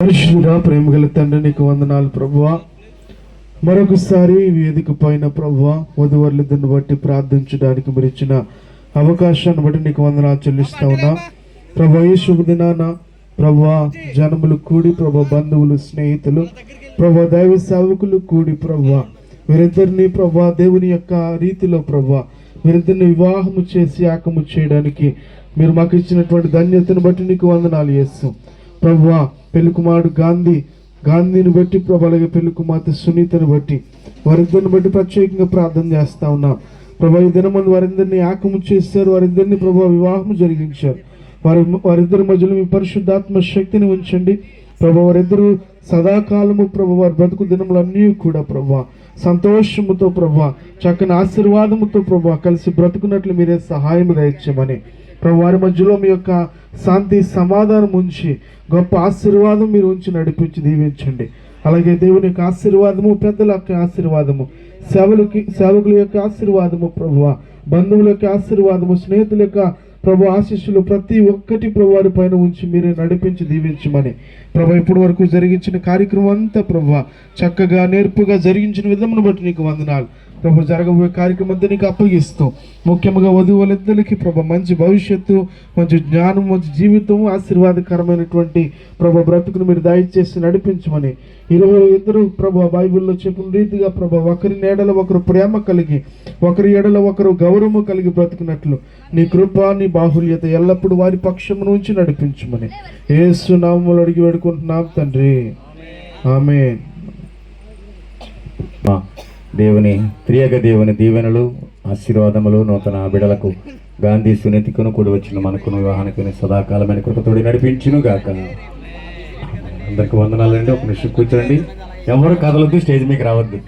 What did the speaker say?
పరిశుద్ధ ప్రేమగల తండ్రి నీకు వందనాలు ప్రభువా. మరొకసారి వేదిక పైన ప్రభువా వధువరులిద్దరిని బట్టి ప్రార్థించడానికి మీరు ఇచ్చిన అవకాశాన్ని బట్టి నీకు వందనాలు చెల్లిస్తా ఉన్నా ప్రభువా. ఈ శుభదినాన ప్రభువా జనములు కూడి ప్రభువా, బంధువులు, స్నేహితులు ప్రభువా, దైవ సేవకులు కూడి ప్రభువా వీరిద్దరిని ప్రభువా దేవుని యొక్క రీతిలో ప్రభువా వీరిద్దరిని వివాహము చేసి యాకము చేయడానికి మీరు మాకు ఇచ్చినటువంటి ధన్యతను బట్టి నీకు వందనాలు యేసు ప్రభువా. పెళ్లి కుమారుడు గాంధీని బట్టి ప్రభు, అలాగే పెళ్లి కుమార్తె సునీతను బట్టి వారిద్దరిని బట్టి ప్రత్యేకంగా ప్రార్థన చేస్తా ఉన్నాం ప్రభు. ఈ దినమందు వారిద్దరిని యాకము చేశారు, వారిద్దరిని ప్రభు వివాహం జరిగించారు. వారిద్దరి మధ్యలో మీ పరిశుద్ధాత్మ శక్తిని ఉంచండి ప్రభు. వారిద్దరూ సదాకాలము ప్రభు వారి బ్రతుకు దినములన్నీ కూడా ప్రభు సంతోషముతో ప్రభు, చక్కని ఆశీర్వాదముతో ప్రభు కలిసి బ్రతుకున్నట్లు మీరే సహాయం దయచేయమని ప్రభు. వారి మధ్యలో మీ యొక్క శాంతి సమాధానం ఉంచి గొప్ప ఆశీర్వాదం మీరు ఉంచి నడిపించి దీవించండి. అలాగే దేవుని యొక్క ఆశీర్వాదము, పెద్దల యొక్క ఆశీర్వాదము, సేవకుల యొక్క ఆశీర్వాదము ప్రభువా, బంధువుల యొక్క ఆశీర్వాదము, స్నేహితుల యొక్క ప్రభు ఆశీస్సులు ప్రతి ఒక్కటి ప్రభు వారి పైన ఉంచి మీరే నడిపించి దీవించమని ప్రభు. ఇప్పటి వరకు జరిగించిన కార్యక్రమం అంతా ప్రభు చక్కగా నేర్పుగా జరిగించిన విధమును బట్టి నీకు వందనాలు ప్రభు. జరగబోయే కార్యక్రమం అంతా నీకు అప్పగిస్తూ ముఖ్యంగా వధువులిద్దరికి ప్రభు మంచి భవిష్యత్తు, మంచి జ్ఞానం, మంచి జీవితం, ఆశీర్వాదకరమైనటువంటి ప్రభు బ్రతుకును మీరు దయచేసి నడిపించమని ఇద్దరు ప్రభు బైబిల్లో చెప్పిన రీతిగా ప్రభు ఒకరి ఎడల ఒకరు ప్రేమ కలిగి, ఒకరి ఎడల ఒకరు గౌరవము కలిగి బ్రతుకున్నట్లు నీ కృప, నీ బాహుల్యత ఎల్లప్పుడూ వారి పక్షము నుంచి నడిపించమని యేసు నామములో అడిగి వేడుకుంటున్నాం తండ్రి, ఆమేన్. ప్రియక దేవుని దీవెనలు, ఆశీర్వాదములు నూతన బిడలకు గాంధీ సునీతికును కూడి వచ్చిన మనకును వివాహానికి సదాకాలమైన కృపతోడి నడిపించును గాక. అందరికి వందనాలండి. ఒక నిమిషం కూర్చోండి, ఎవరు కదలొద్దు, స్టేజ్ మీకు రావద్దు.